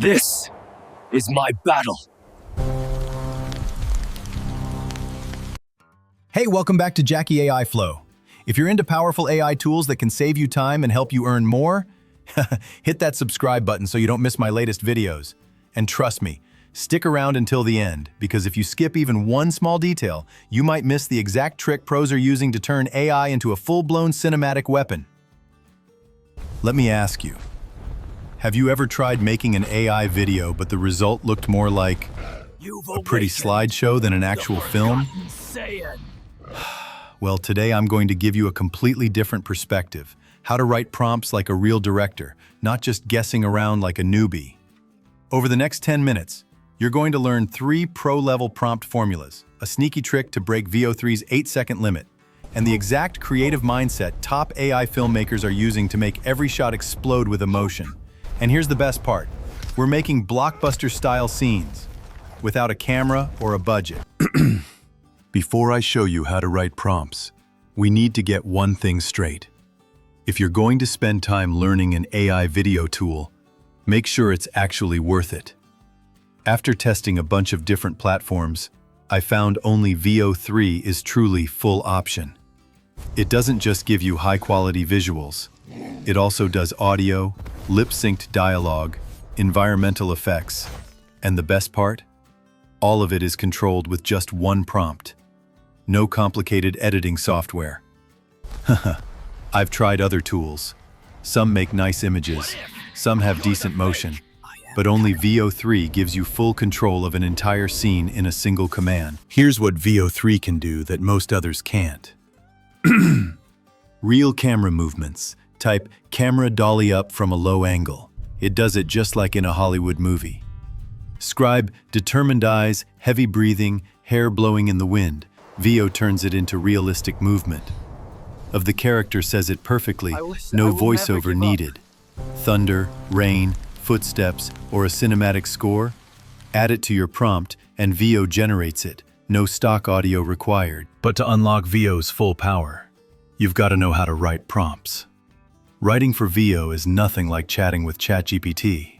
This is my battle. Hey, welcome back to Jackie AI Flow. If you're into powerful AI tools that can save you time and help you earn more, hit that subscribe button so you don't miss my latest videos. And trust me, stick around until the end, because if you skip even one small detail, you might miss the exact trick pros are using to turn AI into a full-blown cinematic weapon. Let me ask you, have you ever tried making an AI video but the result looked more like a pretty slideshow than an actual film? Well, today I'm going to give you a completely different perspective. How to write prompts like a real director, not just guessing around like a newbie. Over the next 10 minutes, you're going to learn 3 pro-level prompt formulas, a sneaky trick to break Veo 3's 8-second limit, and the exact creative mindset top AI filmmakers are using to make every shot explode with emotion. And here's the best part. We're making blockbuster-style scenes without a camera or a budget. Before I show you how to write prompts, we need to get one thing straight. If you're going to spend time learning an AI video tool, make sure it's actually worth it. After testing a bunch of different platforms, I found only Veo 3 is truly full option. It doesn't just give you high-quality visuals. It also does audio, lip-synced dialogue, environmental effects, and the best part? All of it is controlled with just one prompt. No complicated editing software. I've tried other tools. Some make nice images, some have decent motion, but only Veo 3 gives you full control of an entire scene in a single command. Here's what Veo 3 can do that most others can't. Real camera movements. Type camera dolly up from a low angle. It does it just like in a Hollywood movie. Scribe determined eyes, heavy breathing, hair blowing in the wind. Veo turns it into realistic movement. Of the character says it perfectly, no voiceover needed. Thunder, rain, footsteps, or a cinematic score? Add it to your prompt and Veo generates it. No stock audio required. But to unlock Veo's full power, you've got to know how to write prompts. Writing for Veo is nothing like chatting with ChatGPT.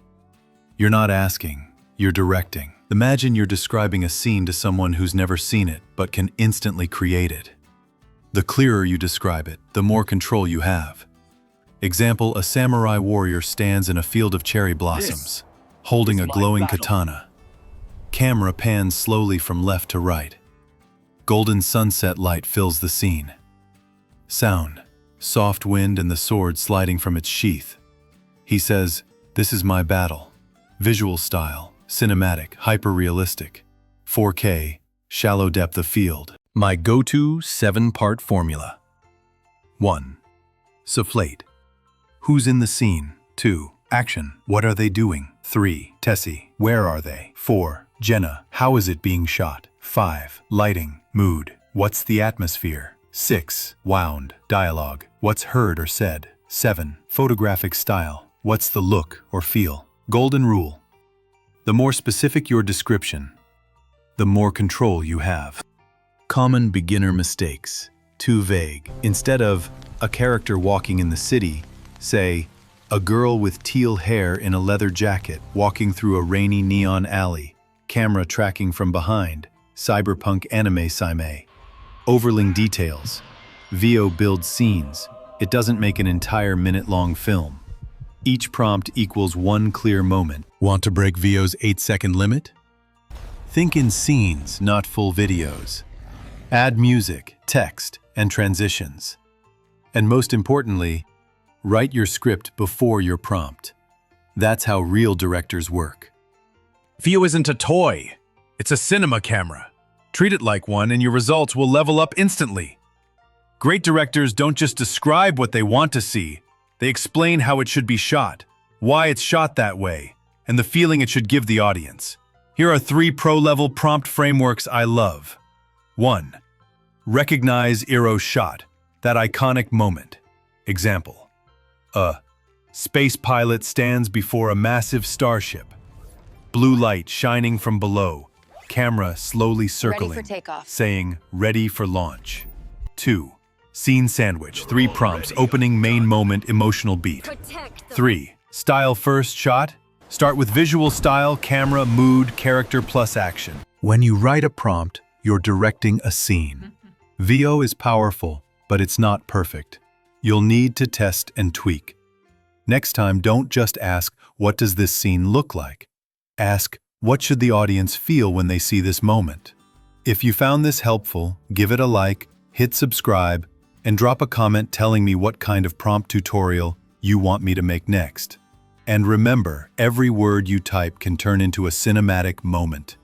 You're not asking, you're directing. Imagine you're describing a scene to someone who's never seen it, but can instantly create it. The clearer you describe it, the more control you have. Example, a samurai warrior stands in a field of cherry blossoms, holding a glowing katana. Camera pans slowly from left to right. Golden sunset light fills the scene. Sound, soft wind and the sword sliding from its sheath. He says, "This is my battle." Visual style, cinematic, hyper-realistic. 4K, shallow depth of field. My go-to 7-part formula. 1. Sufflate. Who's in the scene? 2. Action. What are they doing? 3. Tessie. Where are they? 4. Jenna. How is it being shot? 5. Lighting. Mood. What's the atmosphere? 6. Wound. Dialogue. What's heard or said? 7. Photographic style. What's the look or feel? Golden rule. The more specific your description, the more control you have. Common beginner mistakes. Too vague. Instead of a character walking in the city, say, a girl with teal hair in a leather jacket walking through a rainy neon alley, camera tracking from behind, cyberpunk anime sime. Overling details. Veo builds scenes. It doesn't make an entire minute-long film. Each prompt equals one clear moment. Want to break Veo's 8-second limit? Think in scenes, not full videos. Add music, text, and transitions. And most importantly, write your script before your prompt. That's how real directors work. Veo isn't a toy. It's a cinema camera. Treat it like one and your results will level up instantly. Great directors don't just describe what they want to see. They explain how it should be shot, why it's shot that way, and the feeling it should give the audience. Here are 3 pro-level prompt frameworks I love. 1. Recognize Ero's shot, that iconic moment. Example. A space pilot stands before a massive starship. Blue light shining from below, camera slowly circling, saying, "Ready for launch." 2. Scene sandwich, 3 prompts, opening, main moment, emotional beat. 3. Style first shot, Start with visual style, camera, mood, character plus action. When you write a prompt, you're directing a scene. Veo is powerful, but it's not perfect. You'll need to test and tweak. Next time, don't just ask, what does this scene look like? Ask, what should the audience feel when they see this moment? If you found this helpful, give it a like, hit subscribe, and drop a comment telling me what kind of prompt tutorial you want me to make next. And remember, every word you type can turn into a cinematic moment.